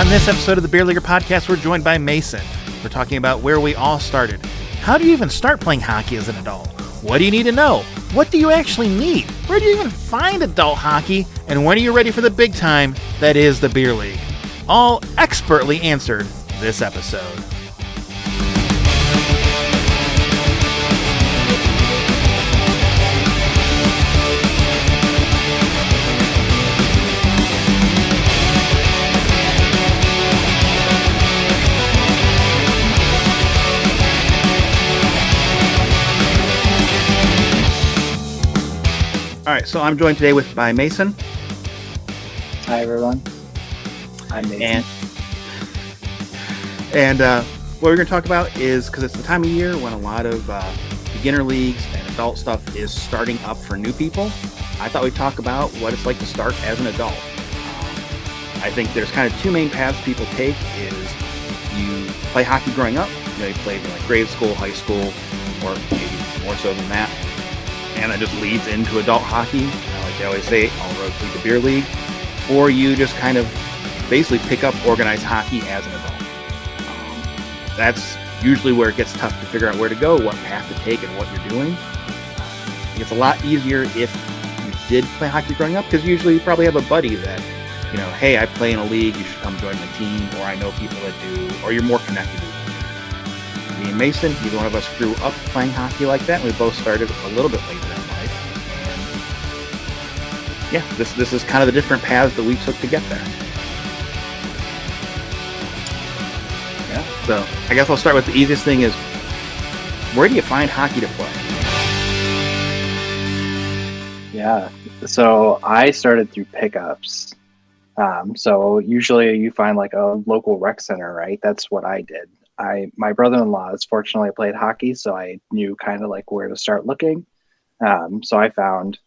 this episode of the Beer Leaguer Podcast, we're joined by Mason. We're talking about where we all started. How do you even start playing hockey as an adult? What do you need to know? What do you actually need? Where do you even find adult hockey? And when are you ready for the big time that is the Beer League? All expertly answered this episode. All right, so I'm joined today by Mason. Hi, everyone. I'm Mason. And what we're going to talk about is, because it's the time of year when a lot of beginner leagues and adult stuff is starting up for new people, I thought we'd talk about what it's like to start as an adult. I think there's kind of two main paths people take is you play hockey growing up. You know, you played in like grade school, high school, or maybe more so than that. And that just leads into adult hockey. Like they always say, all roads lead to beer league. Or you just kind of basically pick up organized hockey as an adult. That's usually where it gets tough to figure out where to go, what path to take, and what you're doing. It's a lot easier if you did play hockey growing up, because usually you probably have a buddy that, you know, hey, I play in a league, you should come join my team, or I know people that do, or you're more connected with them. Me and Mason, either one of us grew up playing hockey like that, and we both started a little bit later in life. And yeah, this is kind of the different paths that we took to get there. Yeah. So I guess I'll start with the easiest thing is, where do you find hockey to play? Yeah, so I started through pickups. So usually you find like a local rec center, right? That's what I did. My brother-in-law is fortunately played hockey, so I knew kind of like where to start looking. So I found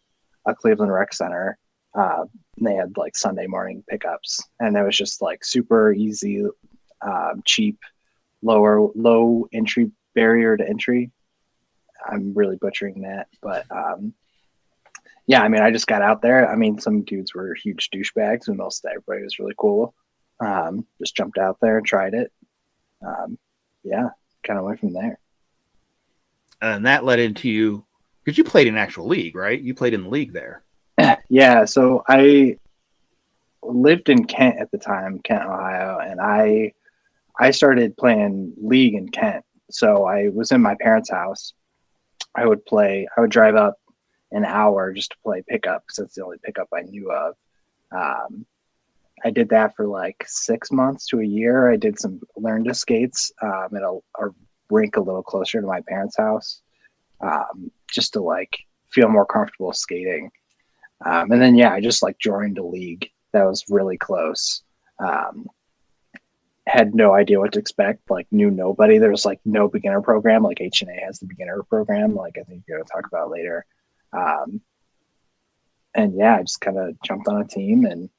a Cleveland Rec Center. They had like Sunday morning pickups, and it was just like super easy, cheap, low entry barrier to entry. I'm really butchering that, but yeah, I mean, I just got out there. I mean, some dudes were huge douchebags, and most everybody was really cool. Just jumped out there and tried it. Yeah, kind of went from there. And that led into you, because you played in an actual league, right? You played in the league there. Yeah, so I lived in Kent at the time, Kent, Ohio, and I started playing league in Kent. So I was in my parents' house. I would drive up an hour just to play pickup, because that's the only pickup I knew of. I did that for like 6 months to a year. I did learn to skates at a rink a little closer to my parents' house, just to like feel more comfortable skating. And then, yeah, I just like joined a league that was really close. Had no idea what to expect, like knew nobody. There was like no beginner program. Like H&A has the beginner program, like I think you're going to talk about later. And yeah, I just kind of jumped on a team and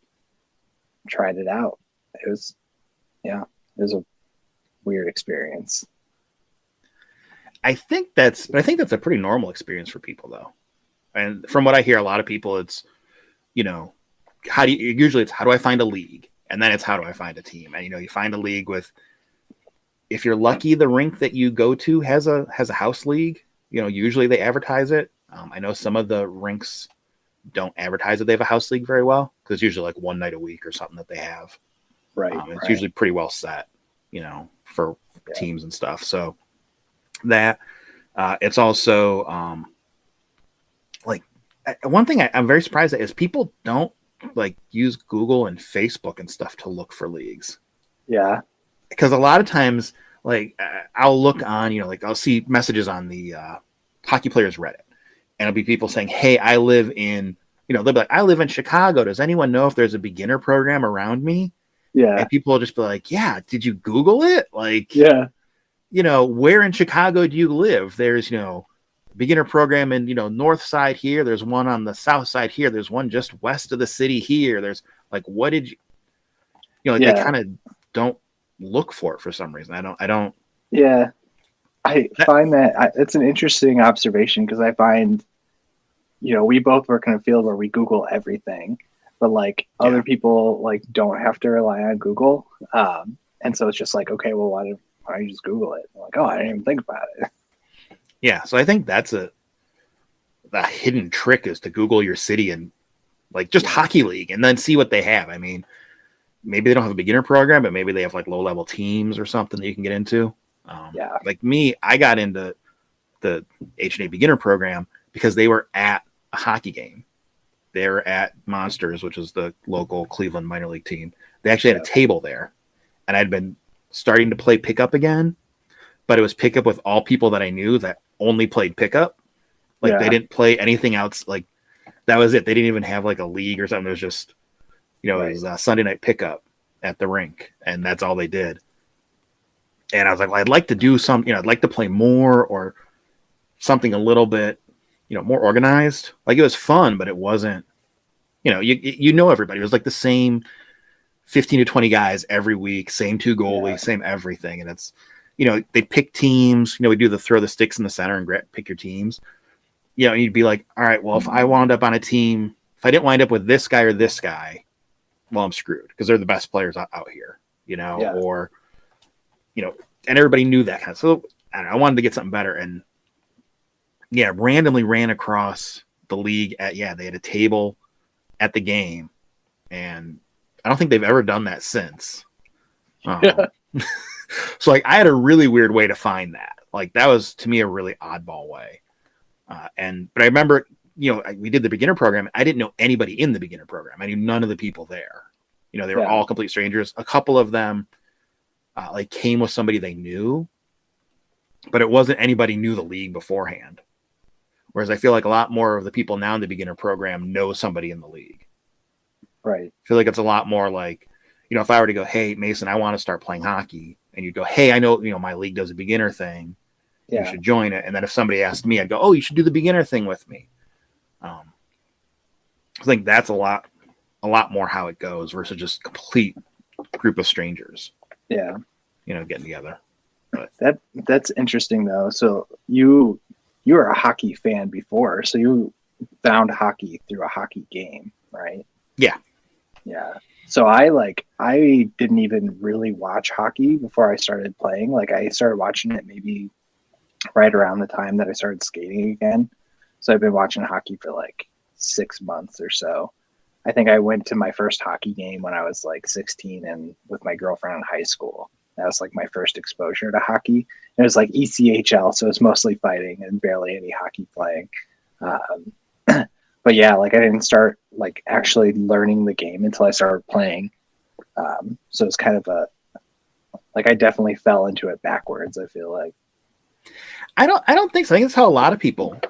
tried it out. It was a weird experience. I think that's a pretty normal experience for people, though. And from what I hear, a lot of people, it's, you know, how do I find a league? And then it's how do I find a team? And, you know, you find a league with, if you're lucky, the rink that you go to has a house league. You know, usually they advertise it. I know some of the rinks don't advertise that they have a house league very well, because it's usually like one night a week or something that they have. Right. It's usually pretty well set, you know, for teams and stuff. So that it's also like one thing I'm very surprised at is people don't like use Google and Facebook and stuff to look for leagues. Yeah. Because a lot of times, like I'll look on, you know, like I'll see messages on the Hockey Players Reddit. And it'll be people saying, hey, I live in, you know, they'll be like, I live in Chicago. Does anyone know if there's a beginner program around me? Yeah. And people will just be like, yeah, did you Google it? Like, yeah, you know, where in Chicago do you live? There's, you know, beginner program in, you know, north side here. There's one on the south side here. There's one just west of the city here. There's like, what did you know, like they kind of don't look for it for some reason. I don't. Yeah. I find that it's an interesting observation, because I find, you know, we both work in a field where we Google everything. but like other people like don't have to rely on Google. And so it's just like, okay, well, why don't you just Google it? I'm like, oh, I didn't even think about it. Yeah, so I think that's the hidden trick is to Google your city and like just hockey league and then see what they have. I mean, maybe they don't have a beginner program, but maybe they have like low level teams or something that you can get into. Like me, I got into the H&A beginner program because they were at a hockey game. They were at Monsters, which is the local Cleveland minor league team. They actually had a table there, and I'd been starting to play pickup again, but it was pickup with all people that I knew that only played pickup. Like they didn't play anything else. Like that was it. They didn't even have like a league or something. It was just, it was Sunday night pickup at the rink, and that's all they did. And I was like, well, I'd like to do some, I'd like to play more or something a little bit, more organized. Like it was fun, but it wasn't, everybody. It was like the same 15 to 20 guys every week, same 2 goalies, same everything. And it's, they pick teams, we do the throw the sticks in the center and pick your teams. And you'd be like, all right, well, if I wound up on a team, if I didn't wind up with this guy or this guy, well, I'm screwed because they're the best players out here, or, and everybody knew that kind of, so I wanted to get something better. And randomly ran across the league they had a table at the game, and I don't think they've ever done that since. So like I had a really weird way to find that. Like that was to me a really oddball way. But I remember, we did the beginner program. I didn't know anybody in the beginner program. I knew none of the people there. They were all complete strangers. A couple of them like came with somebody they knew, but it wasn't anybody knew the league beforehand. Whereas I feel like a lot more of the people now in the beginner program know somebody in the league. Right. I feel like it's a lot more like, if I were to go, hey, Mason, I want to start playing hockey. And you'd go, hey, I know, my league does a beginner thing. You should join it. And then if somebody asked me, I'd go, oh, you should do the beginner thing with me. I think that's a lot more how it goes versus just complete group of strangers. Yeah. Getting together. But that's interesting though. So you were a hockey fan before, so you found hockey through a hockey game, right? Yeah. Yeah. So I didn't even really watch hockey before I started playing. Like I started watching it maybe right around the time that I started skating again. So I've been watching hockey for like 6 months or so. I think I went to my first hockey game when I was like 16 and with my girlfriend in high school. That was like my first exposure to hockey. It was like ECHL, so it's mostly fighting and barely any hockey playing. But yeah, like I didn't start like actually learning the game until I started playing. So it's kind of I definitely fell into it backwards, I feel like. I don't think so. I think that's how a lot of people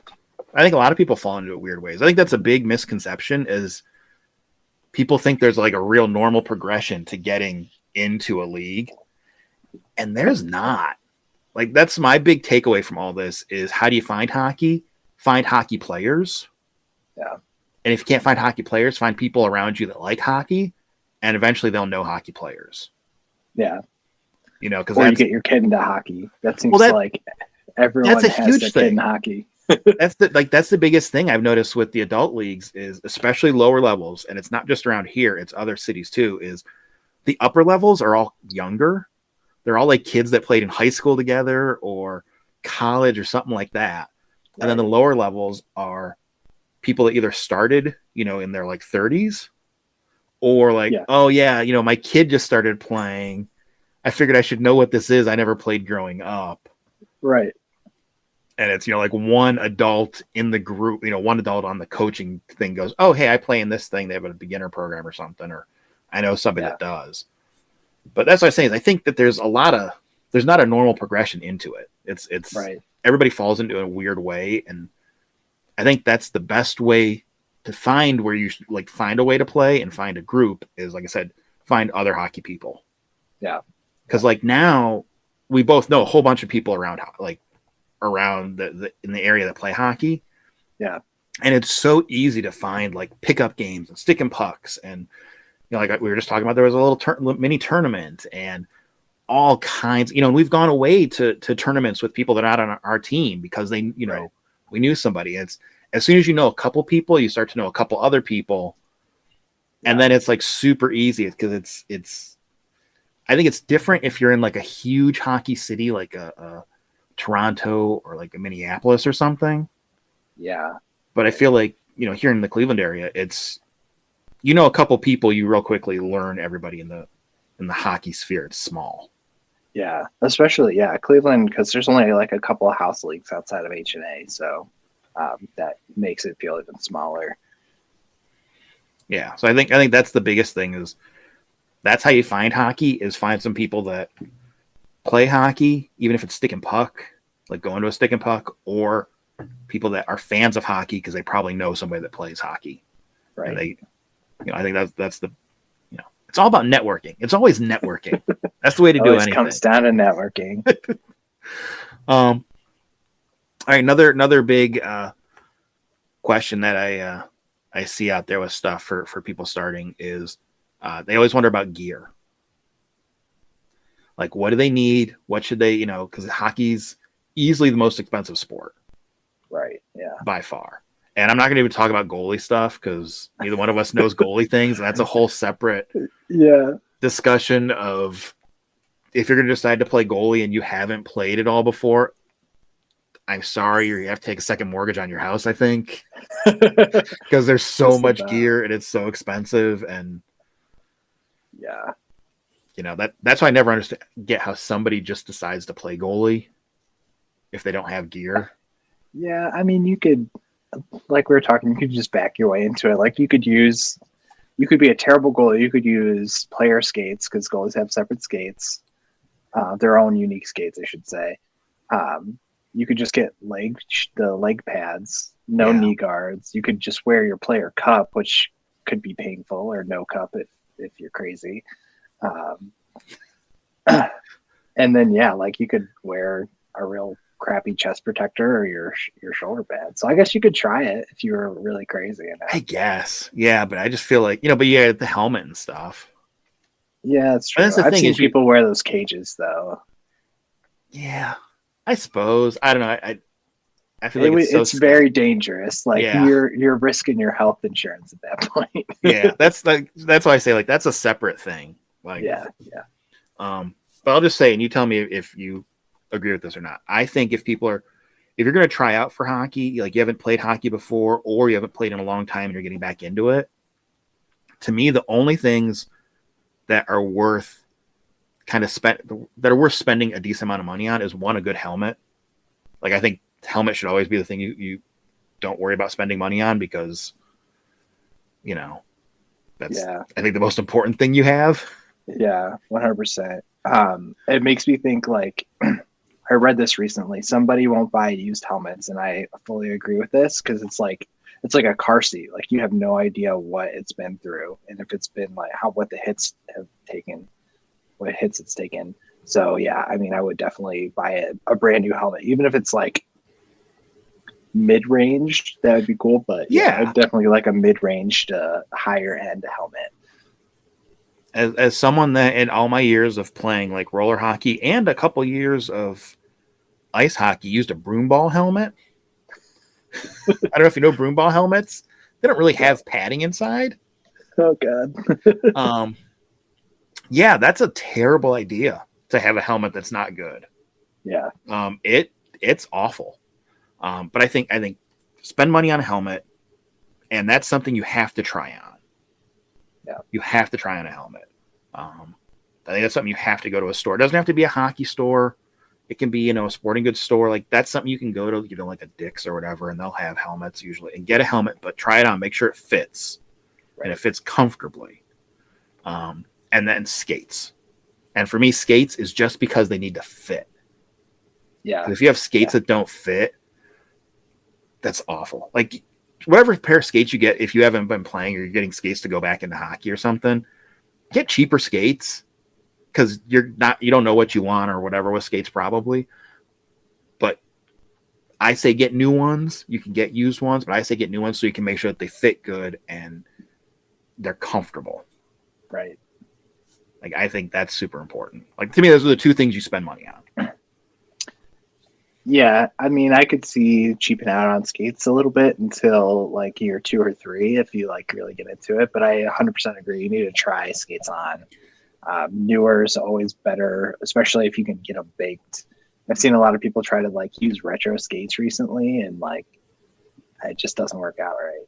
fall into it weird ways. I think that's a big misconception is people think there's like a real normal progression to getting into a league. And there's not. Like that's my big takeaway from all this is how do you find hockey? Find hockey players. Yeah. And if you can't find hockey players, find people around you that like hockey, and eventually they'll know hockey players. Yeah. Because you get your kid into hockey. That seems like everyone has a kid in hockey. That's the biggest thing I've noticed with the adult leagues is especially lower levels, and it's not just around here, it's other cities too, is the upper levels are all younger. They're all like kids that played in high school together or college or something like that. Right. And then the lower levels are people that either started, in their like 30s or like, my kid just started playing. I figured I should know what this is. I never played growing up. Right. And it's, like one adult in the group, one adult on the coaching thing goes, oh, hey, I play in this thing. They have a beginner program or something, or I know somebody that does. But that's what I'm saying is I think that there's not a normal progression into it. It's right. Everybody falls into a weird way. And I think that's the best way to find where you like find a way to play and find a group is, like I said, find other hockey people. Yeah. Cause like now we both know a whole bunch of people around the in the area that play hockey. Yeah. And it's so easy to find like pickup games and stick and pucks. And, like we were just talking about, there was a little mini tournament and all kinds, and we've gone away to tournaments with people that are not on our team because they, right. We knew somebody. It's as soon as you know a couple people, you start to know a couple other people. And then it's like super easy because it's I think it's different if you're in like a huge hockey city like a Toronto or like a Minneapolis or something. Yeah. But I feel like, here in the Cleveland area, it's a couple people, you real quickly learn everybody in the hockey sphere. It's small. Yeah, especially Cleveland, because there's only like a couple of house leagues outside of H&A, so that makes it feel even smaller. Yeah, so I think that's the biggest thing is that's how you find hockey is find some people that play hockey, even if it's stick and puck, like going to a stick and puck, or people that are fans of hockey because they probably know somebody that plays hockey. Right. And they, I think that's the, it's all about networking. It's always networking. That's the way to do anything. It comes down to networking. All right, another big question that I see out there with stuff for people starting is they always wonder about gear. Like, what do they need? What should they, because hockey's easily the most expensive sport. Right. Yeah. By far. And I'm not going to even talk about goalie stuff because neither one of us knows goalie things. And that's a whole separate discussion of if you're going to decide to play goalie and you haven't played it all before, I'm sorry, you have to take a second mortgage on your house, I think, because there's so much gear and it's so expensive. And that's why I never get how somebody just decides to play goalie if they don't have gear. Yeah, I mean, you could, like we were talking, you could just back your way into it. Like you could be a terrible goalie. You could use player skates because goalies have separate skates, their own unique skates, I should say. You could just get the leg pads, no knee guards. You could just wear your player cup, which could be painful, or no cup if you're crazy. And then like you could wear a real crappy chest protector or your shoulder pad. So I guess you could try it if you were really crazy enough. I guess. Yeah, but I just feel like, but you had the helmet and stuff. Yeah, that's true. I've seen people wear those cages though. Yeah, I suppose. I don't know. I feel like it's very dangerous. Like you're risking your health insurance at that point. Yeah, that's why I say like that's a separate thing. Like but I'll just say, and you tell me if you agree with this or not. I think if you're going to try out for hockey, like you haven't played hockey before or you haven't played in a long time and you're getting back into it, to me, the only things that are worth spending a decent amount of money on is one, a good helmet. Like I think helmet should always be the thing you don't worry about spending money on because, that's I think the most important thing you have. Yeah, 100%. It makes me think like I read this recently. Somebody won't buy used helmets, and I fully agree with this because it's like a car seat. Like you have no idea what it's been through, and if it's been like what the hits have taken, what hits it's taken. So yeah, I mean, I would definitely buy a brand new helmet, even if it's like mid-range. That would be cool, but I'd definitely like a mid-range to higher end helmet. As someone that in all my years of playing like roller hockey and a couple years of ice hockey used a broom ball helmet. I don't know if you know broom ball helmets. They don't really have padding inside. Oh God. Yeah, that's a terrible idea to have a helmet that's not good. Yeah. It's awful. But I think spend money on a helmet, and that's something you have to try on. Yeah. You have to try on a helmet. I think that's something you have to go to a store. It doesn't have to be a hockey store. It can be, a sporting goods store. Like that's something you can go to, like a Dick's or whatever, and they'll have helmets usually. And get a helmet, but try it on. Make sure it fits. Right. And it fits comfortably. And then skates. And for me, skates is just because they need to fit. Yeah. If you have skates that don't fit, that's awful. Like whatever pair of skates you get, if you haven't been playing or you're getting skates to go back into hockey or something, get cheaper skates because you don't know what you want or whatever with skates probably. But I say get new ones. You can get used ones, but I say get new ones so you can make sure that they fit good and they're comfortable. Right. Like I think that's super important. Like to me, those are the two things you spend money on. Yeah, I mean, I could see cheaping out on skates a little bit until like year 2 or 3 if you like really get into it. But I 100% agree. You need to try skates on. Newer is always better, especially if you can get them baked. I've seen a lot of people try to like use retro skates recently, and like it just doesn't work out right.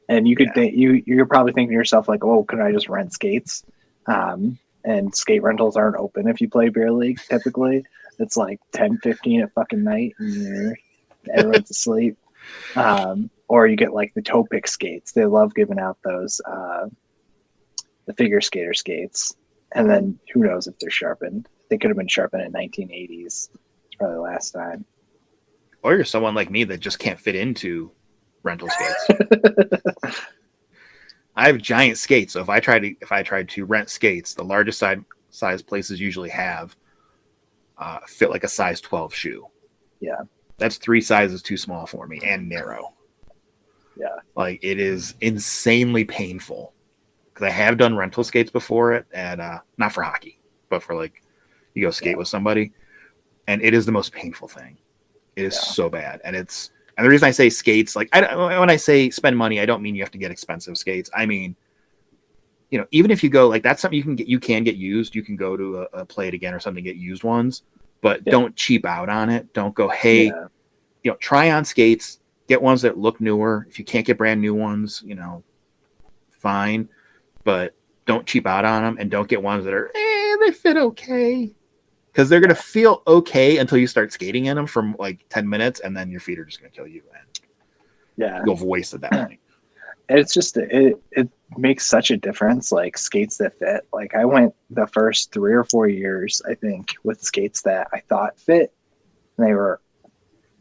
And you could Yeah. think you're probably thinking to yourself like, oh, could I just rent skates? And skate rentals aren't open if you play beer league. Typically, it's like 10-15 at fucking night, and everyone's asleep. Or you get like the toe pick skates. They love giving out those the figure skater skates, and then who knows if they're sharpened? They could have been sharpened in 1980s. It's probably the last time. Or you're someone like me that just can't fit into rental skates. I have giant skates, so if I tried to rent skates, the largest size places usually have fit like a size 12 shoe. Yeah, That's 3 sizes too small for me and narrow. yeah, Like it is insanely painful because I have done rental skates before it, and not for hockey, but for like you go skate yeah, with somebody, and it is the most painful thing. It is yeah, so bad, and the reason I say skates, like when I say spend money, I don't mean you have to get expensive skates. I mean, even if you go like that's something you can get used. You can go to a Play It Again or something, get used ones, but yeah, don't cheap out on it. Don't go, hey, yeah, try on skates, get ones that look newer. If you can't get brand new ones, fine, but don't cheap out on them, and don't get ones that are they fit okay, because they're gonna feel okay until you start skating in them for like 10 minutes, and then your feet are just gonna kill you, and yeah. you'll have wasted that money. It's just it makes such a difference. Like skates that fit. Like I went the first 3 or 4 years, I think, with skates that I thought fit. And they were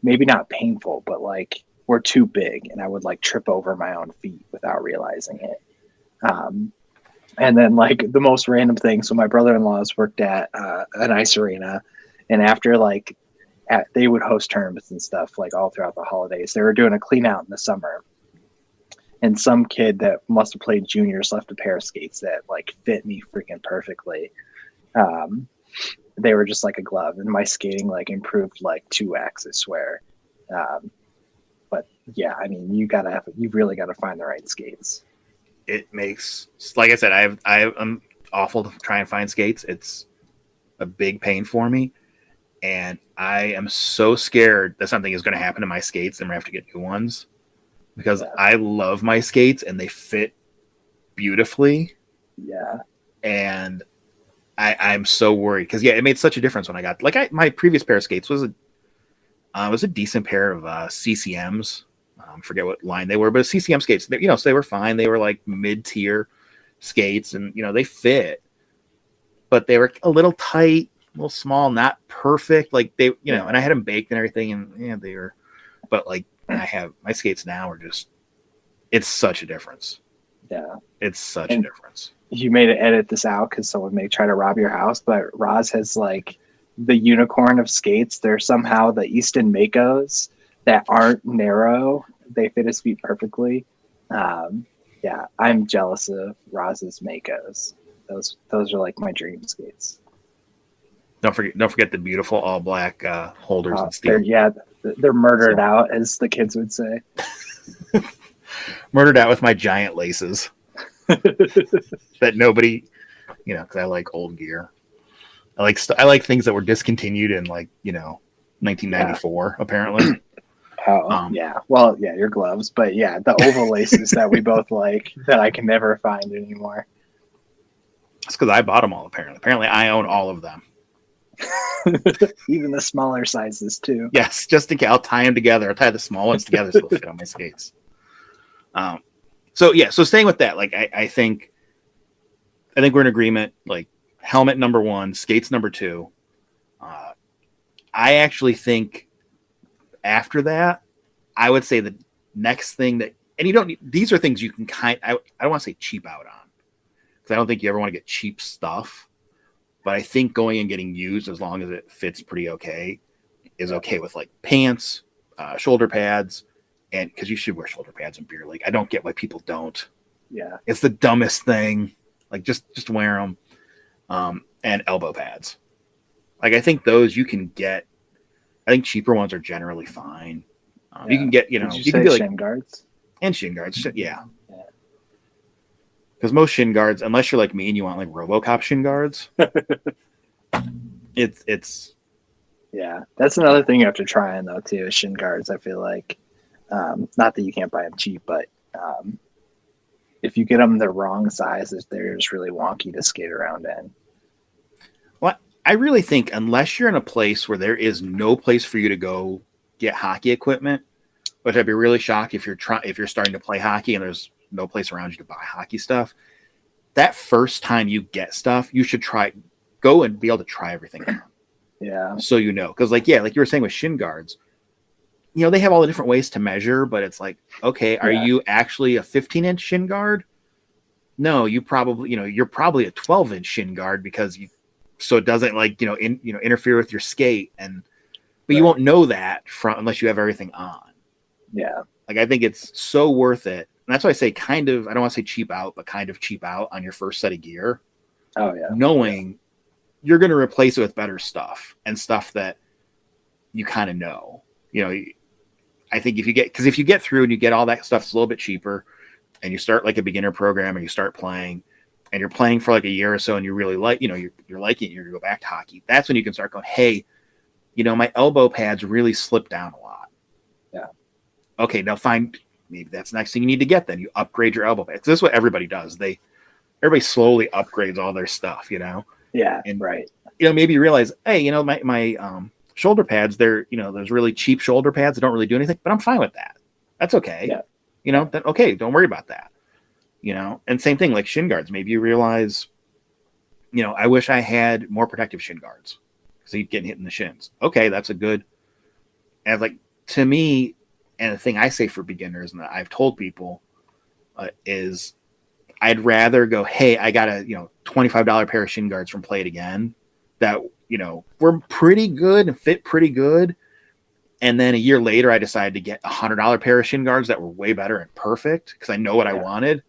maybe not painful, but like were too big, and I would like trip over my own feet without realizing it. Um, and then like the most random thing. So my brother-in-law's worked at an ice arena, and after like they would host tournaments and stuff like all throughout the holidays. They were doing a clean out in the summer, and some kid that must have played juniors left a pair of skates that like fit me freaking perfectly. Um, they were just like a glove, and my skating like improved like 2x, I swear. Um, but yeah, I mean, you really gotta find the right skates. It makes, like I said, I'm awful to try and find skates. It's a big pain for me, and I am so scared that something is going to happen to my skates and I'm going to have to get new ones, because Yeah, I love my skates and they fit beautifully, yeah, and I'm so worried because it made such a difference when I got my previous pair of skates was a decent pair of CCMs. Forget what line they were, but CCM skates. So they were fine. They were like mid-tier skates, and they fit, but they were a little tight, a little small, not perfect. Like yeah, and I had them baked and everything, and they were. But like I have my skates now are just, it's such a difference. yeah. It's such a And difference. you may edit this out because someone may try to rob your house, but Roz has like the unicorn of skates. They're somehow the Easton Makos that aren't narrow. They fit his feet perfectly. Um, yeah, I'm jealous of Roz's Makos. Those are like my dream skates. Don't forget the beautiful all black holders and They're steel. they're murdered out, as the kids would say. Murdered out with my giant laces that nobody, because I like old gear. I like things that were discontinued in like 1994 apparently. Oh yeah, well yeah, your gloves, but yeah, the oval laces that we both like that I can never find anymore. It's because I bought them all. Apparently, I own all of them. Even the smaller sizes too. Yes, just in case I'll tie them together. I'll tie the small ones together so they'll fit on my skates. So staying with that, like I think we're in agreement. Like helmet number 1, skates number 2. I actually think after that, I would say the next thing that, and you don't need, these are things you can I don't want to say cheap out on, because I don't think you ever want to get cheap stuff. But I think going and getting used, as long as it fits pretty okay, is okay with like pants, shoulder pads, and because you should wear shoulder pads in beer league. I don't get why people don't. Yeah, It's the dumbest thing. Like just wear them, and elbow pads. Like I think those you can get I think cheaper ones are generally fine. Yeah. You can get, Did you you say can get like shin guards? and shin guards, yeah. Yeah. Because most shin guards, unless you're like me and you want like RoboCop shin guards, it's Yeah, that's another thing you have to try on though too. Is shin guards. I feel like, not that you can't buy them cheap, but if you get them the wrong sizes, they're just really wonky to skate around in. well, I really think unless you're in a place where there is no place for you to go get hockey equipment, which I'd be really shocked if you're starting to play hockey and there's no place around you to buy hockey stuff. That first time you get stuff, you should go and be able to try everything out. Yeah, So because like you were saying with shin guards, they have all the different ways to measure, but it's like, okay, are you actually a 15-inch shin guard? No, you're probably a 12-inch shin guard so it doesn't interfere with your skate, but you won't know that unless you have everything on. Yeah, like I think it's so worth it, and that's why I say kind of. I don't want to say cheap out, but kind of cheap out on your first set of gear. Oh yeah, knowing you're going to replace it with better stuff and stuff that you kind of know. I think if you get through and you get all that stuff, it's a little bit cheaper, and you start like a beginner program and you start playing, and you're playing for like a year or so, and you really like, you're liking it, you're going to go back to hockey. That's when you can start going, hey, my elbow pads really slipped down a lot. Yeah. Okay, now maybe that's the next thing you need to get. Then you upgrade your elbow pads. This is what everybody does. Everybody slowly upgrades all their stuff, Yeah, and right. Maybe you realize, hey, my shoulder pads, they're those really cheap shoulder pads that don't really do anything, but I'm fine with that. That's okay. Yeah. Okay, don't worry about that. And same thing like shin guards. Maybe you realize, I wish I had more protective shin guards because you'd get hit in the shins. Okay, that's a good. And like to me, and the thing I say for beginners, and that I've told people, is I'd rather go, hey, I got a $25 pair of shin guards from Play It Again that were pretty good and fit pretty good, and then a year later I decided to get $100 pair of shin guards that were way better and perfect because I know what I wanted,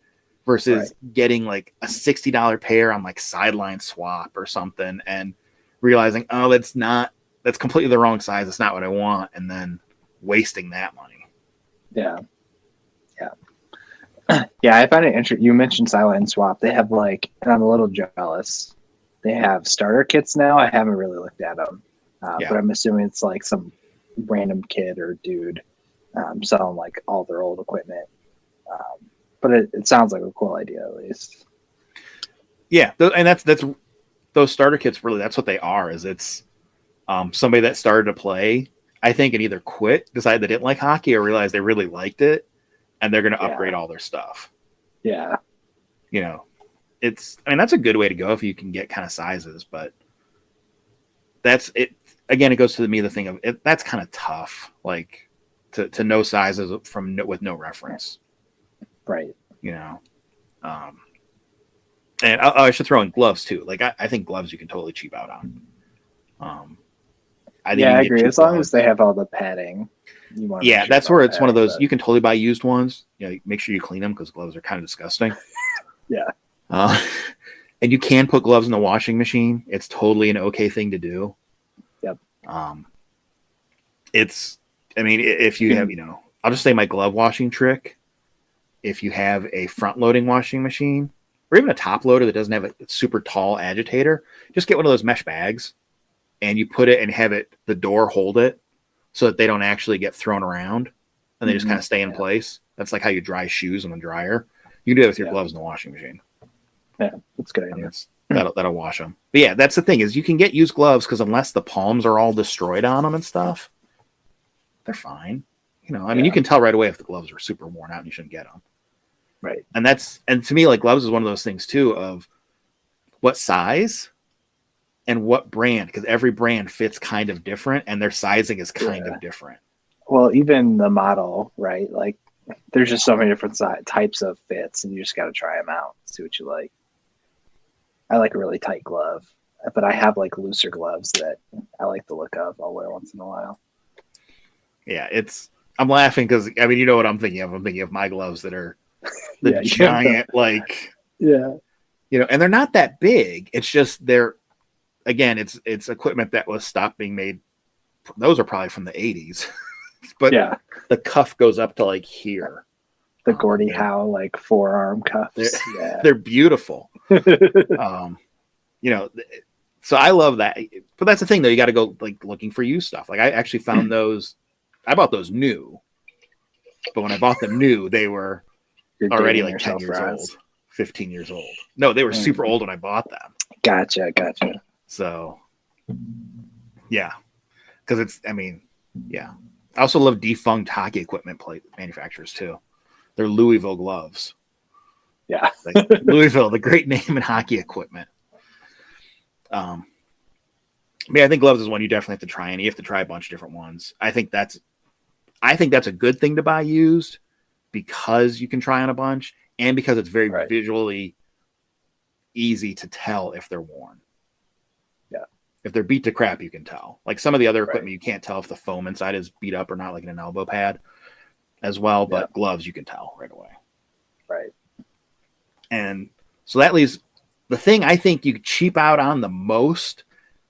versus getting like a $60 pair on like Sideline Swap or something and realizing, oh, that's completely the wrong size, it's not what I want, and then wasting that money. Yeah. Yeah, I find it interesting. You mentioned Sideline Swap. They have and I'm a little jealous. They have starter kits now. I haven't really looked at them, but I'm assuming it's like some random kid or dude selling like all their old equipment. But it sounds like a cool idea at least. Yeah, and that's those starter kits. Really, that's what they are. Is it's somebody that started to play, I think, and either quit, decided they didn't like hockey, or realized they really liked it, and they're going to upgrade all their stuff. Yeah. That's a good way to go if you can get kind of sizes, but that's it. Again, it goes to the thing of it. That's kind of tough, like to know sizes with no reference. Right. And I should throw in gloves too. Like I think gloves you can totally cheap out on. I agree. As long as they have all the padding. That's where it's one of those. You can totally buy used ones. Make sure you clean them because gloves are kind of disgusting. Yeah. And you can put gloves in the washing machine. It's totally an okay thing to do. Yep. If you have, I'll just say my glove washing trick. If you have a front loading washing machine or even a top loader that doesn't have a super tall agitator, just get one of those mesh bags and you put it and have the door hold it so that they don't actually get thrown around and they just kind of stay in place. That's like how you dry shoes in the dryer. You can do that with your gloves in the washing machine. Yeah, that's a good idea. That'll wash them. But yeah, that's the thing is you can get used gloves because unless the palms are all destroyed on them and stuff, they're fine. You can tell right away if the gloves are super worn out and you shouldn't get them. Right. And to me, like gloves is one of those things too of what size and what brand, because every brand fits kind of different and their sizing is kind of different. Well, even the model, right? Like there's just so many different types of fits and you just got to try them out, see what you like. I like a really tight glove, but I have like looser gloves that I like the look of. I'll wear once in a while. Yeah, I'm laughing because you know what I'm thinking of. I'm thinking of my gloves that are the giant, and they're not that big. It's just it's equipment that was stopped being made those are probably from the 80s, but Yeah, the cuff goes up to like here. the Gordie they're, Howe like forearm they're, cuffs. Yeah. they're beautiful. You know, so I love that. But that's the thing, though. You got to go like looking for used stuff. Like I actually found those. I bought those new, but when I bought them new, they were You're already dating like 10 yourself, years Roz. old, 15 years old. No, they were super old when I bought them. Gotcha. So, yeah, because it's. I mean, yeah. I also love defunct hockey equipment plate manufacturers too. They're Louisville gloves. Yeah. Like Louisville, the great name in hockey equipment. I think gloves is one you definitely have to try, and you have to try a bunch of different ones. I think that's a good thing to buy used because you can try on a bunch, and because it's very visually easy to tell if they're worn. Yeah. If they're beat to crap, you can tell. Like some of the other equipment, you can't tell if the foam inside is beat up or not, like in an elbow pad as well. But gloves, you can tell right away. Right. And so that leaves the thing I think you cheap out on the most,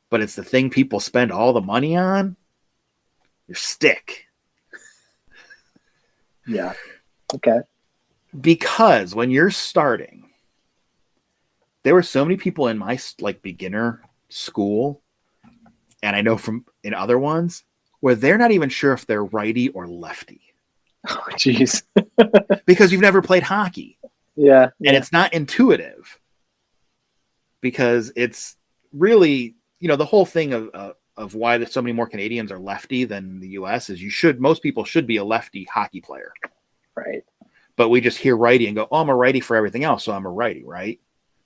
but it's the thing people spend all the money on, your stick. Yeah. Okay. Because when you're starting, there were so many people in my like beginner school, and I know from in other ones, where they're not even sure if they're righty or lefty. Oh, jeez. Because you've never played hockey. Yeah. And it's not intuitive. Because it's really, you know, the whole thing of why there's so many more Canadians are lefty than the US is most people should be a lefty hockey player. Right. But we just hear righty and go, oh, I'm a righty for everything else, so I'm a righty, right?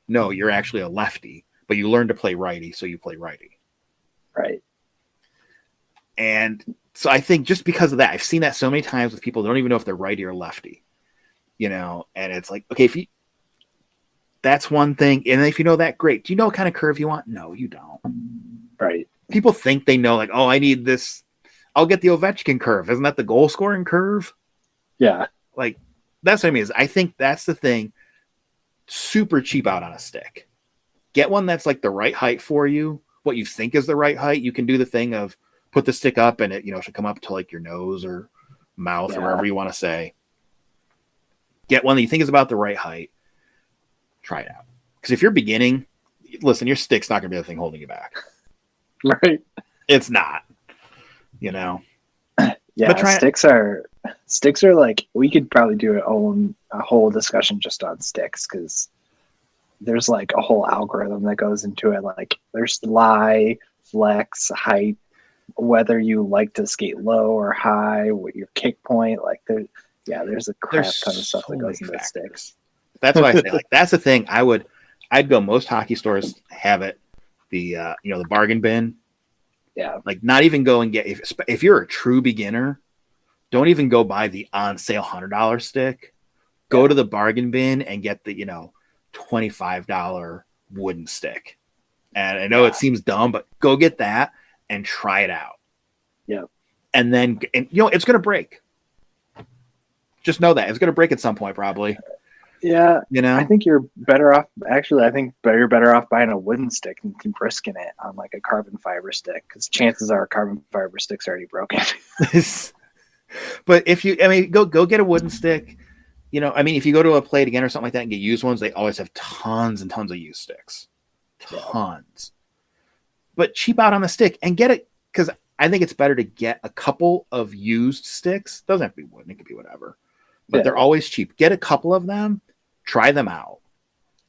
No, you're actually a lefty, but you learn to play righty, so you play righty. Right. And so I think just because of that, I've seen that so many times with people that don't even know if they're righty or lefty, you know, and it's like, okay, that's one thing. And if you know that, great. Do you know what kind of curve you want? No, you don't. Right. People think they know, like, oh, I need this. I'll get the Ovechkin curve. Isn't that the goal scoring curve? Yeah. Like, that's what I mean. I think that's the thing. Super cheap out on a stick. Get one that's like the right height for you. What you think is the right height. You can do the thing of put the stick up and it, you know, should come up to like your nose or mouth or wherever you want to say. Get one that you think is about the right height. Try it out. Because if you're beginning, listen, your stick's not going to be the thing holding you back. Right. It's not. You know. Yeah. Sticks are like, we could probably do a whole discussion just on sticks, because there's like a whole algorithm that goes into it. Like there's lie, flex, height, whether you like to skate low or high, what your kick point. Like there's a crap ton of stuff that goes into sticks. That's why I say, like, that's the thing. I'd go, most hockey stores have it. The the bargain bin. Yeah. Like, not even go and get, if you're a true beginner, don't even go buy the on sale $100 stick. Go to the bargain bin and get the, $25 wooden stick. And I know it seems dumb, but go get that and try it out. Yeah. And then, it's going to break. Just know that it's going to break at some point, probably. Yeah. I think you're better off. Actually, I think you're better off buying a wooden stick and risking it on like a carbon fiber stick, because chances are carbon fiber stick's already broken. But if go get a wooden stick. If you go to a Play It Again or something like that and get used ones, they always have tons and tons of used sticks. Tons. But cheap out on the stick and get it, because I think it's better to get a couple of used sticks. Doesn't have to be wooden, it could be whatever. But they're always cheap. Get a couple of them, try them out,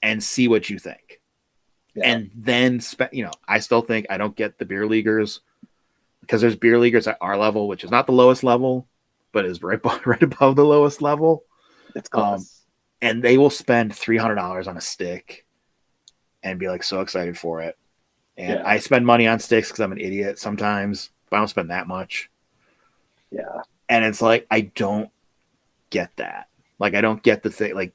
and see what you think. Yeah. And then, I still think I don't get the beer leaguers, because there's beer leaguers at our level, which is not the lowest level, but is right above the lowest level. It's close. And they will spend $300 on a stick and be like so excited for it. And I spend money on sticks because I'm an idiot sometimes, but I don't spend that much. Yeah. And it's like, I don't get that. Like, I don't get the thing. Like,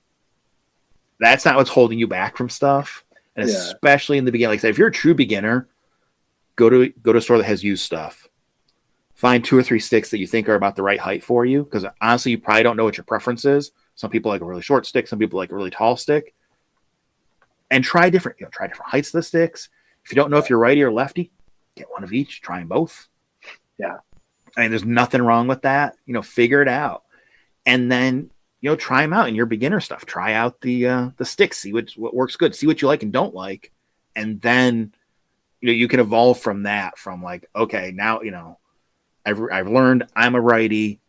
that's not what's holding you back from stuff. And especially in the beginning, like I said, if you're a true beginner, go to a store that has used stuff. Find 2 or 3 sticks that you think are about the right height for you. Because honestly, you probably don't know what your preference is. Some people like a really short stick. Some people like a really tall stick. And try different heights of the sticks. If you don't know if you're righty or lefty, get one of each. Try them both. Yeah. I mean, there's nothing wrong with that. Figure it out, and then try them out in your beginner stuff. Try out the sticks, see what works good, see what you like and don't like, and then you can evolve from that. From like, okay, now I've learned I'm a righty.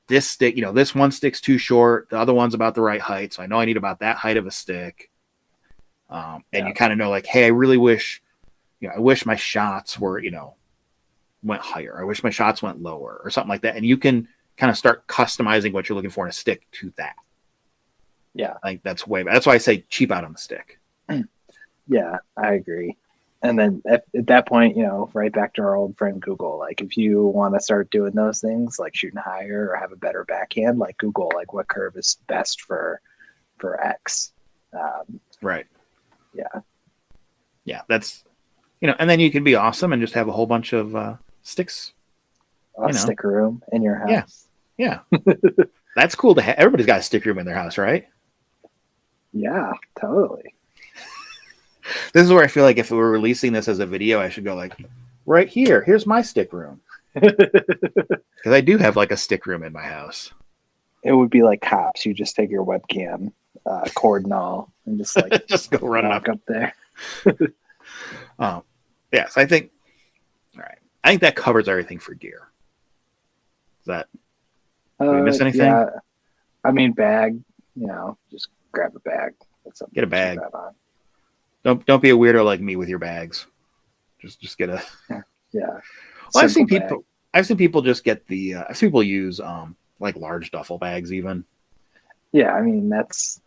This stick, this one stick's too short. The other one's about the right height, so I know I need about that height of a stick. And you kind of know, like, hey, I really wish, I wish my shots were, went higher. I wish my shots went lower or something like that. And you can kind of start customizing what you're looking for in a stick to that. Yeah. I think that's that's why I say cheap out on the stick. Yeah, I agree. And then at that point, right back to our old friend Google, like if you want to start doing those things, like shooting higher or have a better backhand, like Google, like what curve is best for X. Right. Yeah. Yeah. That's, and then you can be awesome and just have a whole bunch of sticks. A stick room in your house. Yeah. That's cool to have. Everybody's got a stick room in their house, right? Yeah, totally. This is where I feel like if we were releasing this as a video, I should go like, right here, here's my stick room. Because I do have like a stick room in my house. It would be like Cops. You just take your webcam, cord and all, and just like just go run walk up there. Yes, I think. All right, I think that covers everything for gear. Is that? Did we miss anything? Yeah. I mean, bag. Just grab a bag. Get a bag. Don't be a weirdo like me with your bags. Just get a. Yeah. Well, I've seen people just get the. I've seen people use like large duffel bags even. Yeah, I mean that's.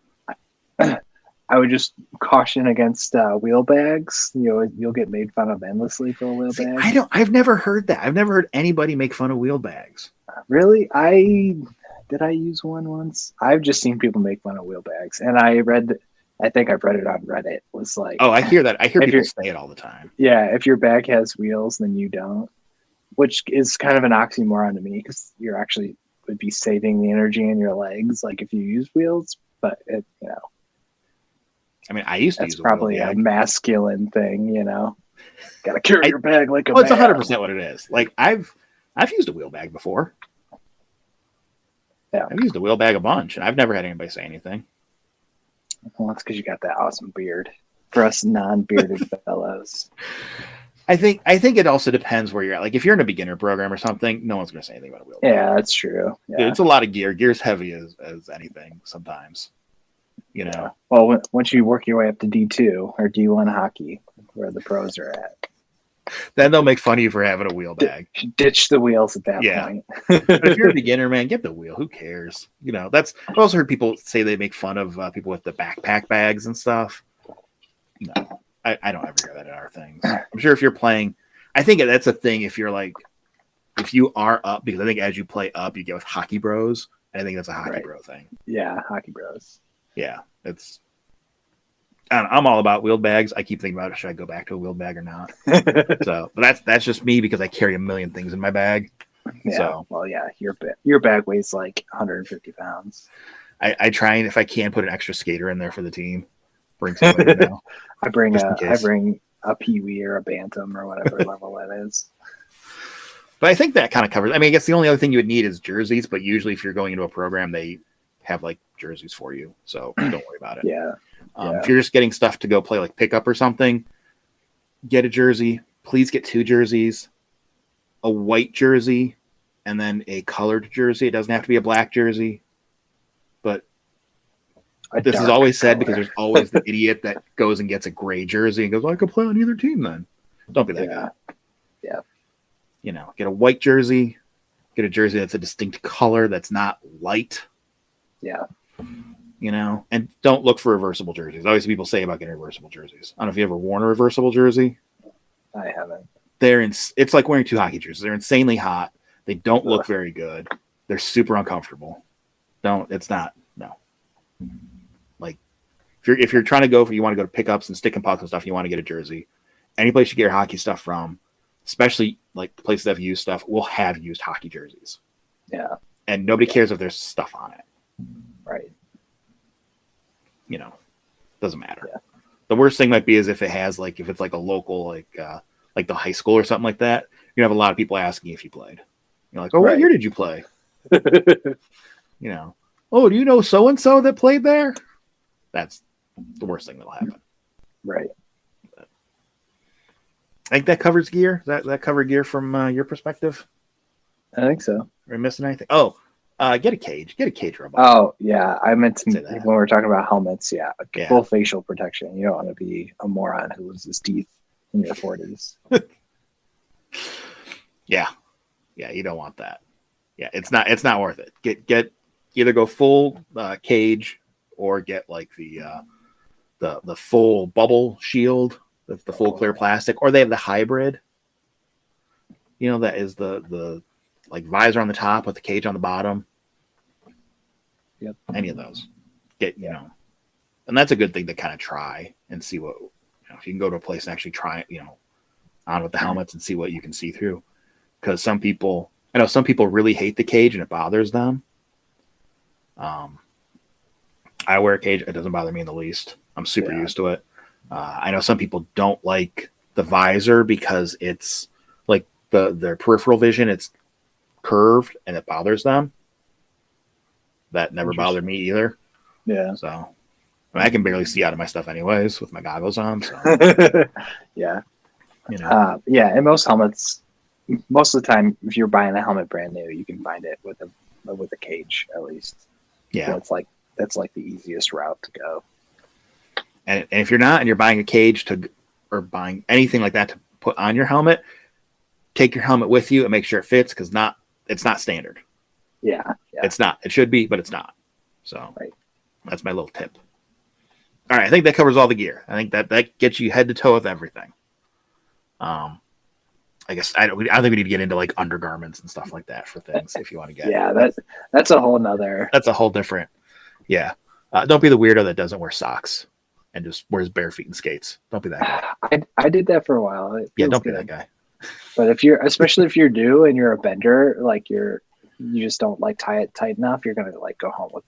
I would just caution against wheel bags. You'll get made fun of endlessly for a wheel bag. I've never heard that. I've never heard anybody make fun of wheel bags. Really? Did I use one once? I've just seen people make fun of wheel bags, and I think I've read it on Reddit. Was like, oh, I hear that. I hear people say it all the time. Yeah, if your bag has wheels, then you don't, which is kind of an oxymoron to me because you're actually would be saving the energy in your legs, like if you use wheels. But I mean, I used to use probably a masculine thing, Got to carry your bag like a. Oh, it's 100% what it is. Like I've used a wheel bag before. Yeah, I've used a wheel bag a bunch, and I've never had anybody say anything. Well, that's because you got that awesome beard. For us non-bearded fellows, I think it also depends where you're at. Like if you're in a beginner program or something, no one's going to say anything about a wheel bag. Yeah, that's true. Yeah. Dude, it's a lot of gear. Gear's heavy as anything sometimes. Yeah. Well, once you work your way up to D2 or D1 hockey, where the pros are at, then they'll make fun of you for having a wheel bag. Ditch the wheels at that point. But if you're a beginner, man, get the wheel. Who cares? I've also heard people say they make fun of people with the backpack bags and stuff. No, I don't ever hear that in our things. I'm sure if you're playing, I think that's a thing. If you're like, if you are up, because I think as you play up, you get with hockey bros. And I think that's a hockey bro thing. Yeah, hockey bros. Yeah, I'm all about wheeled bags. I keep thinking about should I go back to a wheeled bag or not. But that's just me because I carry a million things in my bag. Yeah. So, well, yeah, your bag weighs like 150 pounds. I try and if I can put an extra skater in there for the team. Bring somebody now. I bring a peewee or a bantam or whatever level that is. But I think that kind of covers. I mean, I guess the only other thing you would need is jerseys. But usually, if you're going into a program, they have like jerseys for you, so don't worry about it. Yeah. If you're just getting stuff to go play like pickup or something, get a jersey. Please get 2 jerseys, a white jersey, and then a colored jersey. It doesn't have to be a black jersey, but this is always said because there's always the idiot that goes and gets a gray jersey and goes, well, I could play on either team then. Don't be that guy. Yeah. Get a white jersey, get a jersey that's a distinct color that's not light. Yeah. And don't look for reversible jerseys. Always people say about getting reversible jerseys. I don't know if you ever worn a reversible jersey. I haven't. It's like wearing 2 hockey jerseys. They're insanely hot. They don't look very good. They're super uncomfortable. It's not. Like if you're trying to go you want to go to pickups and stick and pucks and stuff, you want to get a jersey. Any place you get your hockey stuff from, especially like the places that have used stuff, will have used hockey jerseys. Yeah. And nobody cares if there's stuff on it. Right. Doesn't matter. Yeah. The worst thing might be is if it has if it's like a local like the high school or something like that, you have a lot of people asking if you played. You're like, oh, what Right. year did you play? You know, oh, do you know so and so that played there? That's the worst thing that'll happen. Right. I think that covers gear. That cover gear from your perspective. I think so. Are we missing anything? Oh, get a cage. Get a cage robot. Oh yeah, I meant to Say that. when we were talking about helmets. Yeah, Yeah. full facial protection. You don't want to be a moron who loses teeth in your 40s. Yeah, you don't want that. Yeah, it's not worth it. Get either go full cage or get like the full bubble shield, the full clear plastic, or they have the hybrid. You know, that is the like visor on the top with the cage on the bottom. Yep. Any of those. And that's a good thing to kind of try and see what, if you can go to a place and actually try it, on with the helmets and see what you can see through. Because I know some people really hate the cage and it bothers them. I wear a cage. It doesn't bother me in the least. I'm super used to it. I know some people don't like the visor because it's like their peripheral vision, it's curved and it bothers them. That never bothered me either. Yeah. So I can barely see out of my stuff anyways with my goggles on. So yeah. Yeah, and most helmets, most of the time, if you're buying a helmet brand new, you can find it with a cage at least. Yeah. So that's like the easiest route to go. And if you're not, and you're buying a cage or buying anything like that to put on your helmet, take your helmet with you and make sure it fits, because it's not standard. Yeah. It's not. It should be, but it's not. So right. That's my little tip. All right, I think that covers all the gear. I think that gets you head to toe with everything. I guess I don't think we need to get into like undergarments and stuff like that for things if you want to get. Yeah, that's a whole nother. That's a whole different. Yeah, don't be the weirdo that doesn't wear socks and just wears bare feet and skates. Don't be that guy. I did that for a while. Don't be that guy. But especially if you're new and you're a bender, like you just don't like tie it tight enough, you're gonna like go home with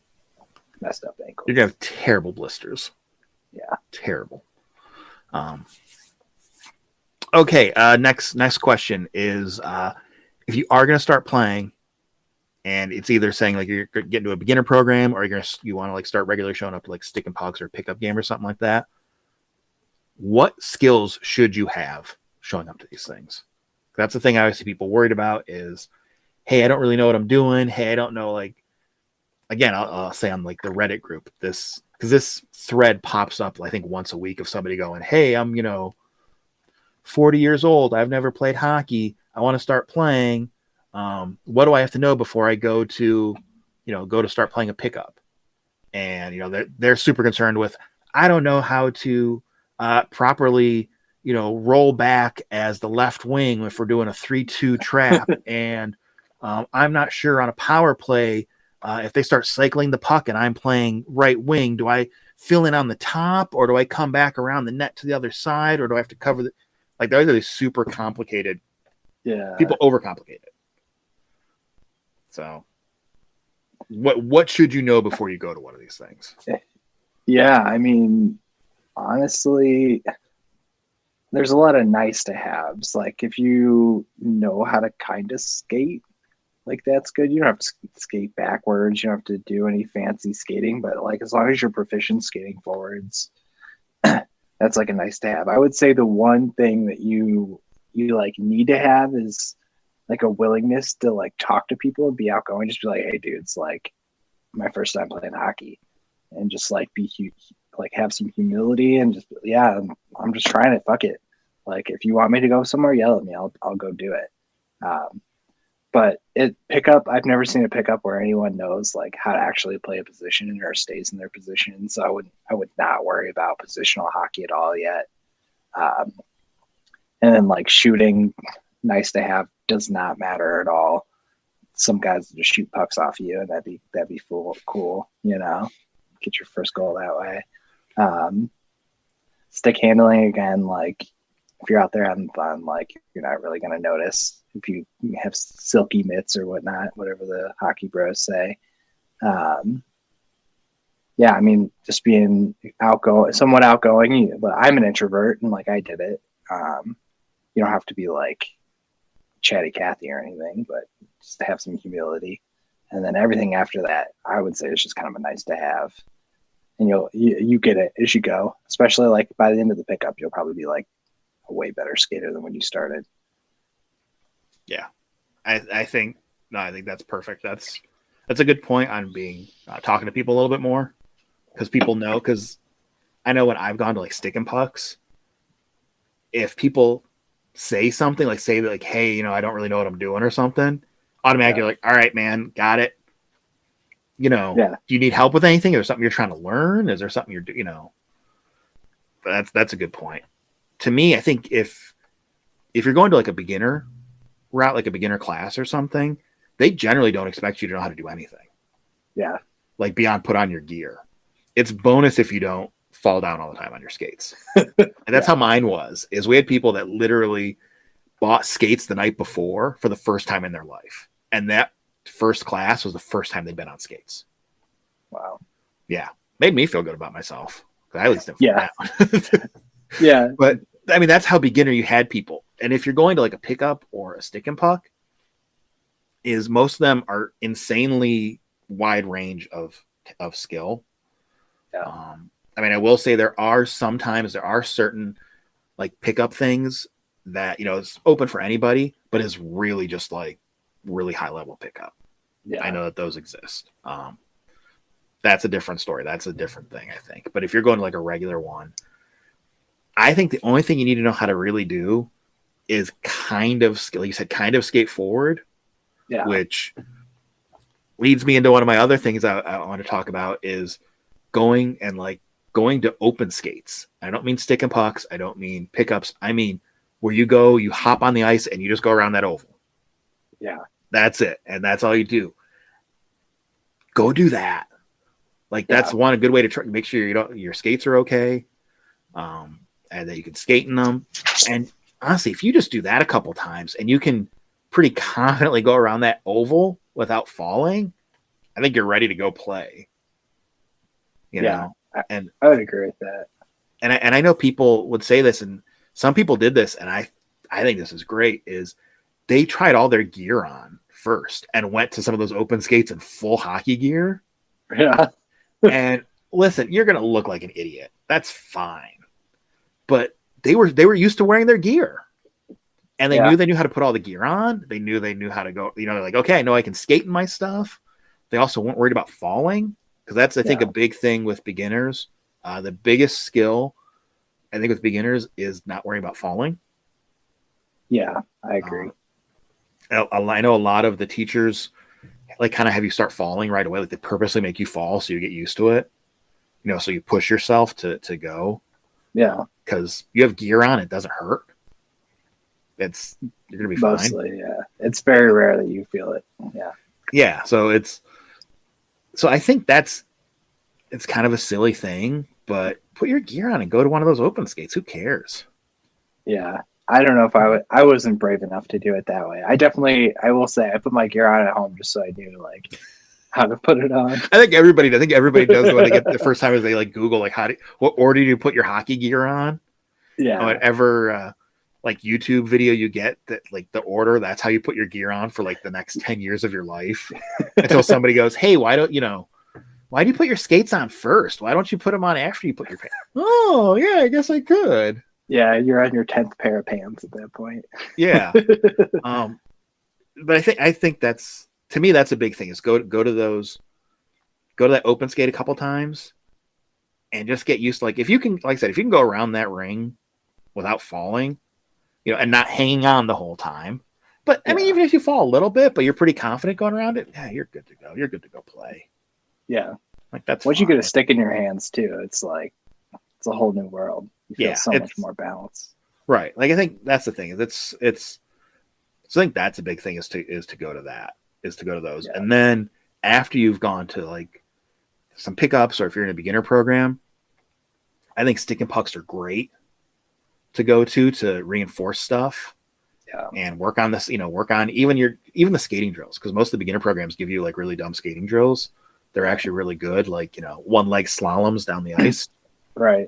messed up ankles. You're gonna have terrible blisters. Yeah, terrible. Okay. Next question is, if you are gonna start playing, and it's either saying like you're getting to a beginner program, or you want to like start regularly showing up to like stick and pucks or a pickup game or something like that. What skills should you have showing up to these things? That's the thing I always see people worried about is, hey, I don't really know what I'm doing. Hey, I don't know, like, again, I'll say on like the Reddit group, because this thread pops up, I think once a week, of somebody going, hey, I'm, 40 years old. I've never played hockey. I want to start playing. What do I have to know before I go to start playing a pickup? And, they're super concerned with, I don't know how to properly, roll back as the left wing if we're doing a 3-2 trap. And I'm not sure on a power play, if they start cycling the puck and I'm playing right wing, do I fill in on the top, or do I come back around the net to the other side, or do I have to cover the, like, those are these super complicated. Yeah. People overcomplicate it. So what should you know before you go to one of these things? Yeah. I mean, honestly, there's a lot of nice to haves. Like if you know how to kind of skate, like that's good. You don't have to skate backwards. You don't have to do any fancy skating, but like as long as you're proficient skating forwards, that's like a nice to have. I would say the one thing that you like need to have is like a willingness to like talk to people and be outgoing. Just be like, hey, dude, it's like my first time playing hockey, and just like like have some humility and just I'm just trying it. Fuck it. Like if you want me to go somewhere, yell at me. I'll go do it. But pickup, I've never seen a pickup where anyone knows like how to actually play a position or stays in their position. So I would not worry about positional hockey at all yet. And then like shooting, nice to have, does not matter at all. Some guys just shoot pucks off you, and that'd be cool. Get your first goal that way. Stick handling, again, like if you're out there having fun, like you're not really going to notice if you have silky mitts or whatnot, whatever the hockey bros say. I mean, just being somewhat outgoing, but I'm an introvert and like I did it. You don't have to be like chatty Cathy or anything, but just to have some humility. And then everything after that, I would say, is just kind of a nice to have. And you get it as you go. Especially like by the end of the pickup, you'll probably be like a way better skater than when you started. Yeah, I think that's perfect. That's a good point on being talking to people a little bit more, because people know. Because I know when I've gone to like stick and pucks, if people say something like hey, you know, I don't really know what I'm doing or something, automatically like, all right, man, got it. You know, do you need help with anything? Is there something you're trying to learn? Is there something you're you know? But that's a good point. To me, I think if you're going to like a beginner route, like a beginner class or something, they generally don't expect you to know how to do anything. Yeah. Like beyond put on your gear. It's bonus if you don't fall down all the time on your skates. And that's how mine was, is we had people that literally bought skates the night before for the first time in their life. And that first class was the first time they'd been on skates. Wow. Yeah. Made me feel good about myself. I at least didn't fall down. Yeah. But I mean, that's how beginner you had people. And if you're going to like a pickup or a stick and puck, is most of them are insanely wide range of skill. Yeah. I mean, I will say there are certain like pickup things that, you know, it's open for anybody, but is really just like really high level pickup. Yeah. I know that those exist. That's a different story. That's a different thing, I think. But if you're going to like a regular one, I think the only thing you need to know how to really do is kind of, like you said, kind of skate forward. Yeah. Which leads me into one of my other things I want to talk about is going to open skates. I don't mean stick and pucks. I don't mean pickups. I mean where you hop on the ice and you just go around that oval. Yeah. That's it. And that's all you do. Go do that. Like that's a good way to make sure your skates are okay. And that you can skate in them. And honestly, if you just do that a couple times and you can pretty confidently go around that oval without falling, I think you're ready to go play. You know? And I would agree with that. And I know people would say this, and some people did this, and I think this is great, is they tried all their gear on first and went to some of those open skates in full hockey gear. Yeah. And listen, you're going to look like an idiot. That's fine. But they were used to wearing their gear. And they knew how to put all the gear on. They knew how to go, you know, they're like, okay, I know I can skate in my stuff. They also weren't worried about falling, because that's, I think, a big thing with beginners. The biggest skill, I think, with beginners is not worrying about falling. Yeah, I agree. I know a lot of the teachers like kind of have you start falling right away. Like they purposely make you fall so you get used to it. You know, so you push yourself to go. Yeah. Because you have gear on, it doesn't hurt. You're gonna be mostly, fine. Yeah. It's very rare that you feel it. Yeah. Yeah. So I think it's kind of a silly thing, but put your gear on and go to one of those open skates. Who cares? Yeah. I don't know if I wasn't brave enough to do it that way. I will say I put my gear on at home just so I knew like how to put it on. I think everybody does when they get the first time, is they like Google like what order do you put your hockey gear on? Yeah. Whatever like YouTube video you get, that like the order, that's how you put your gear on for like the next 10 years of your life. Until somebody goes, hey, why do you put your skates on first? Why don't you put them on after you put your pants? Oh yeah, I guess I could. Yeah, you're on your 10th pair of pants at that point. Yeah. But I think that's, to me, that's a big thing, is go to that open skate a couple times and just get used to, like, if you can, like I said, if you can go around that ring without falling, you know, and not hanging on the whole time. But I mean, even if you fall a little bit, but you're pretty confident going around it, yeah, you're good to go. You're good to go play. Yeah. Like that's once you get a stick in your hands too, it's like, it's a whole new world. You feel so much more balance. Right. Like I think that's the thing. So I think that's a big thing, is to go to those. Yeah. And then after you've gone to like some pickups, or if you're in a beginner program, I think stick and pucks are great to go to reinforce stuff. Yeah. And work on this, you know, work on even the skating drills, because most of the beginner programs give you like really dumb skating drills. They're actually really good, like, you know, one leg slaloms down the ice. Right.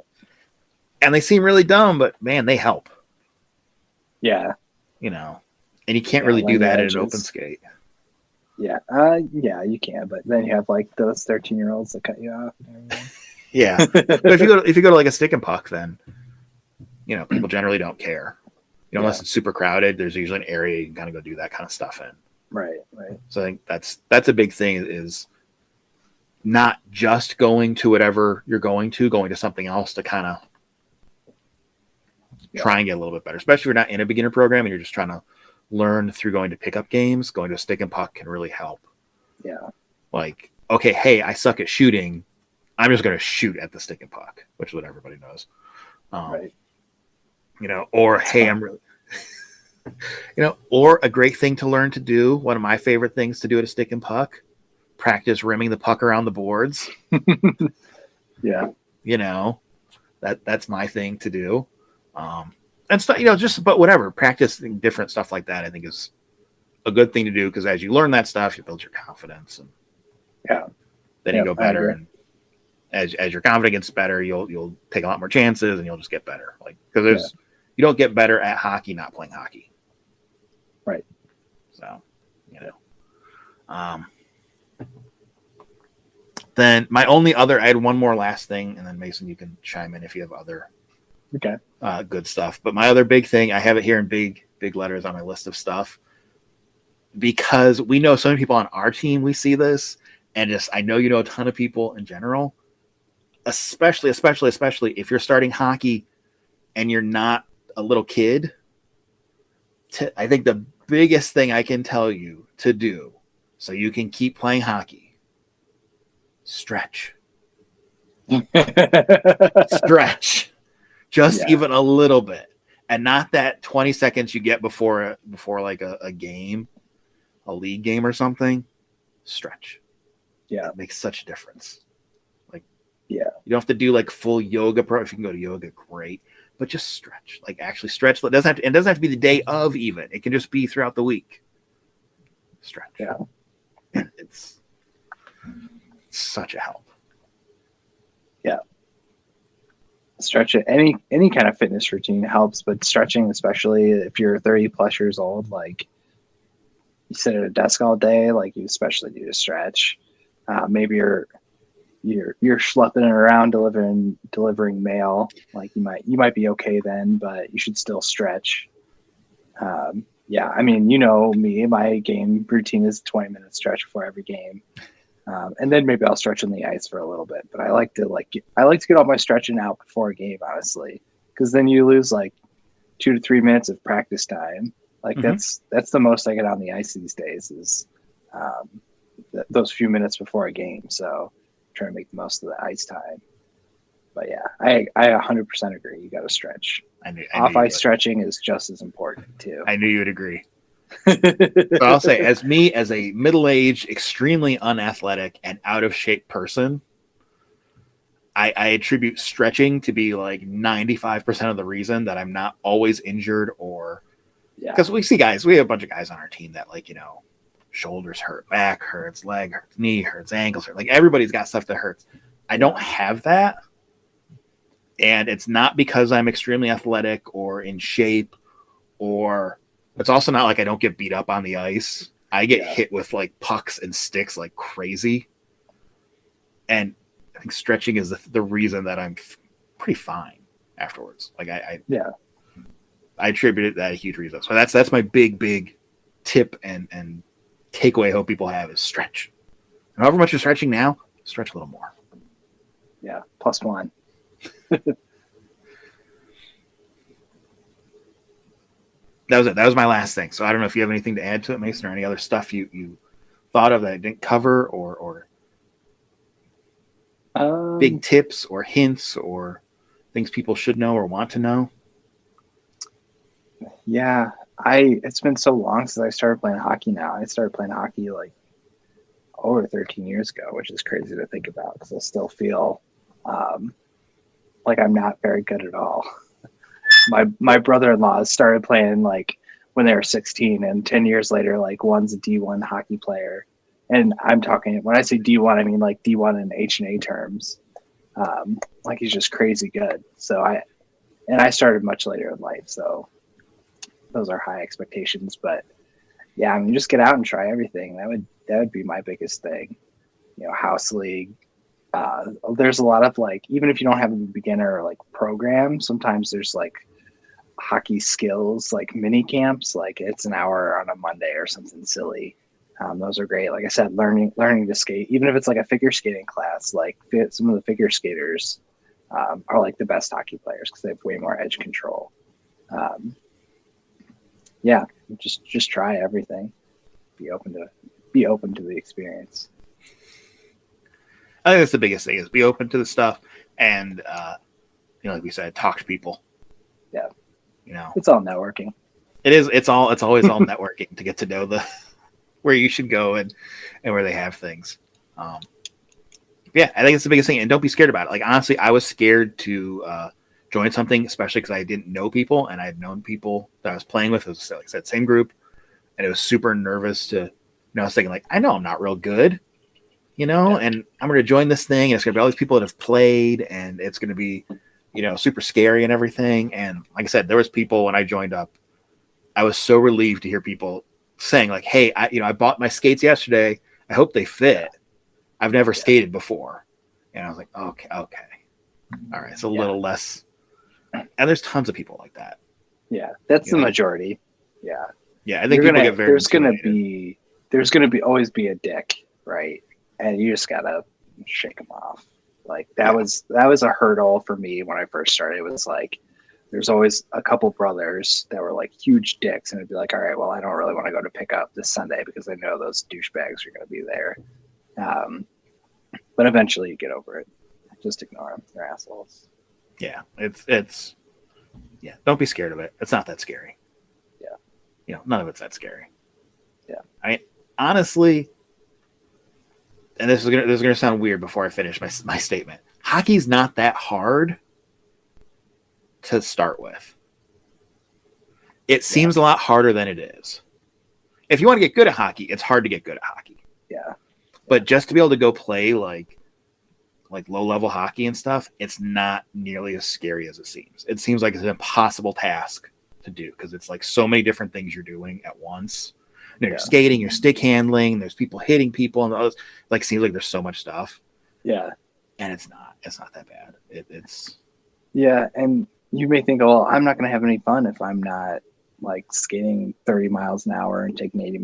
And they seem really dumb, but man, they help. Yeah. You know, And you can't Yeah, really do line the that in an open edges. skate. Yeah, yeah, you can, but then you have like those 13-year-olds that cut you off and Yeah, but if you go to like a stick and puck, then people generally don't care. Unless Yeah. it's super crowded, there's usually an area you can kind of go do that kind of stuff in. Right. So I think that's a big thing, is not just going to whatever you're going to something else to kind of try and get a little bit better. Especially if you're not in a beginner program and you're just trying to learn through going to pickup games. Going to a stick and puck can really help. Yeah. Like, okay, hey, I suck at shooting. I'm just going to shoot at the stick and puck, which is what everybody knows. Right. Or hey, I'm really, or a great thing to learn to do. One of my favorite things to do at a stick and puck, practice rimming the puck around the boards. Yeah. That's my thing to do. And stuff, but whatever, practicing different stuff like that, I think is a good thing to do, because as you learn that stuff, you build your confidence, and then you go better. And as your confidence gets better, you'll take a lot more chances, and you'll just get better. Like, because you don't get better at hockey not playing hockey. Right. So, then I had one more last thing, and then Mason, you can chime in if you have other good stuff. But my other big thing, I have it here in big letters on my list of stuff, because we know so many people on our team, we see this, and I know a ton of people in general, especially if you're starting hockey and you're not a little kid. I think the biggest thing I can tell you to do so you can keep playing hockey: stretch. Stretch. Just even a little bit. And not that 20 seconds you get before like a game, a league game or something. Stretch. Yeah. It makes such a difference. Like, you don't have to do like full yoga if you can go to yoga, great. But just stretch. Like, actually stretch. It doesn't have to be the day of even. It can just be throughout the week. Stretch. Yeah. And it's such a help. Yeah. Stretch it. Any kind of fitness routine helps, but stretching, especially if you're 30 plus years old, like you sit at a desk all day, like you especially need to stretch. Maybe you're schlepping around delivering mail. Like you might be okay then, but you should still stretch. I mean, me, my game routine is 20-minute stretch before every game. And then maybe I'll stretch on the ice for a little bit, but I like to get all my stretching out before a game, honestly, because then you lose like 2 to 3 minutes of practice time. Like that's the most I get on the ice these days is those few minutes before a game. So I'm trying to make the most of the ice time. But yeah, I 100% agree. You got to stretch. Off ice stretching is just as important too. I knew you would agree. So I'll say, as a middle-aged, extremely unathletic and out of shape person, I attribute stretching to be like 95% of the reason that I'm not always injured, or because we have a bunch of guys on our team that, like, shoulders hurt, back hurts, leg hurts, knee hurts, ankles hurt. Like, everybody's got stuff that hurts. I don't have that. And it's not because I'm extremely athletic or in shape, or it's also not like I don't get beat up on the ice. I get hit with like pucks and sticks like crazy. And I think stretching is the reason that I'm pretty fine afterwards. Like I attribute it that a huge reason. So that's my big tip and takeaway I hope people have is stretch. And however much you're stretching now, stretch a little more. Yeah, +1. That was it. That was my last thing. So I don't know if you have anything to add to it, Mason, or any other stuff you thought of that I didn't cover, or big tips or hints or things people should know or want to know. Yeah, it's been so long since I started playing hockey now. I started playing hockey like over 13 years ago, which is crazy to think about because I still feel like I'm not very good at all. My brother-in-law started playing like when they were 16, and 10 years later, like one's a D1 hockey player. And I'm talking, when I say D1, I mean like D1 in H&A terms. Like he's just crazy good. So I started much later in life. So those are high expectations, but yeah, I mean, just get out and try everything. That would be my biggest thing. House league. There's a lot of like, even if you don't have a beginner like program, sometimes there's like hockey skills like mini camps. Like it's an hour on a Monday or something silly. Those are great. Like I said, learning to skate, even if it's like a figure skating class. Like some of the figure skaters are like the best hockey players because they have way more edge control. Yeah, just try everything. Be open to the experience. I think that's the biggest thing is be open to the stuff and like we said, talk to people. Yeah. It's all networking. It is. It's always all networking to get to know where you should go and where they have things. Yeah, I think it's the biggest thing. And don't be scared about it. Like, honestly, I was scared to join something, especially because I didn't know people and I had known people that I was playing with. It was like that same group. And it was super nervous to, I was thinking like, I know I'm not real good, and I'm going to join this thing and it's going to be all these people that have played and it's going to be, super scary and everything. And like I said, there was people when I joined up, I was so relieved to hear people saying like, hey, I bought my skates yesterday. I hope they fit. I've never skated before. And I was like, okay. All right. It's a little less. And there's tons of people like that. Yeah. That's the majority. Yeah. Yeah. I think people get very, there's going to always be a dick, right? And you just got to shake them off. Like that was a hurdle for me when I first started. It was like, there's always a couple brothers that were like huge dicks, and it'd be like, all right, well, I don't really want to go to pick up this Sunday because I know those douchebags are going to be there. But eventually you get over it. Just ignore them. They're assholes. Yeah. It's don't be scared of it. It's not that scary. Yeah. None of it's that scary. Yeah. I honestly, and this is gonna sound weird before I finish my statement. Hockey's not that hard to start with. It seems a lot harder than it is. If you want to get good at hockey, it's hard to get good at hockey. Yeah. But just to be able to go play like low level hockey and stuff, it's not nearly as scary as it seems. It seems like it's an impossible task to do because it's like so many different things you're doing at once. You're skating, you're stick handling, there's people hitting people and others. Like, seems like there's so much stuff. Yeah. And it's not that bad. It's yeah. And you may think, well, I'm not going to have any fun if I'm not like skating 30 miles an hour and taking 80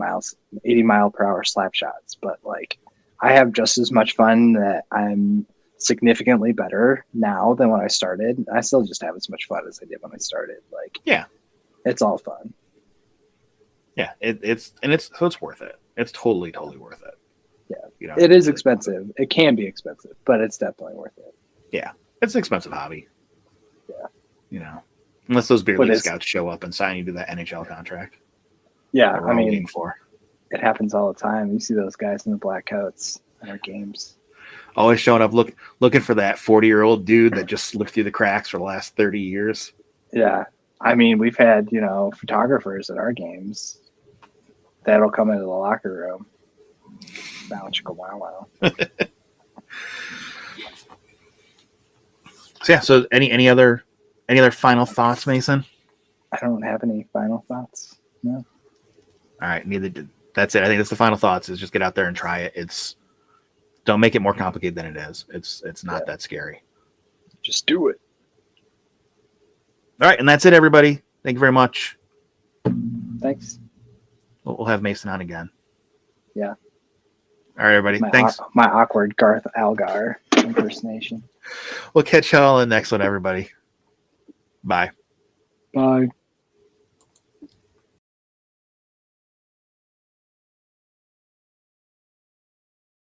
mile per hour slap shots. But like, I have just as much fun that I'm significantly better now than when I started. I still just have as much fun as I did when I started. Like, yeah, it's all fun. Yeah, it's worth it. It's totally worth it. Yeah, it is expensive. It can be expensive, but it's definitely worth it. Yeah, it's an expensive hobby. Yeah, unless those beer league scouts show up and sign you to that NHL contract. Yeah, I mean, it happens all the time. You see those guys in the black coats in our games, always showing up looking for that 40-year-old dude that just slipped through the cracks for the last 30 years. Yeah, I mean, we've had photographers at our games that'll come into the locker room. Bow chicka wow wow. So any other final thoughts, Mason? I don't have any final thoughts. No. All right, neither did. That's it. I think that's the final thoughts. Is just get out there and try it. Don't make it more complicated than it is. It's not that scary. Just do it. All right, and that's it, everybody. Thank you very much. Thanks. We'll have Mason on again. Yeah. All right, everybody. Thanks. My awkward Garth Algar impersonation. We'll catch y'all in the next one, everybody. Bye. Bye.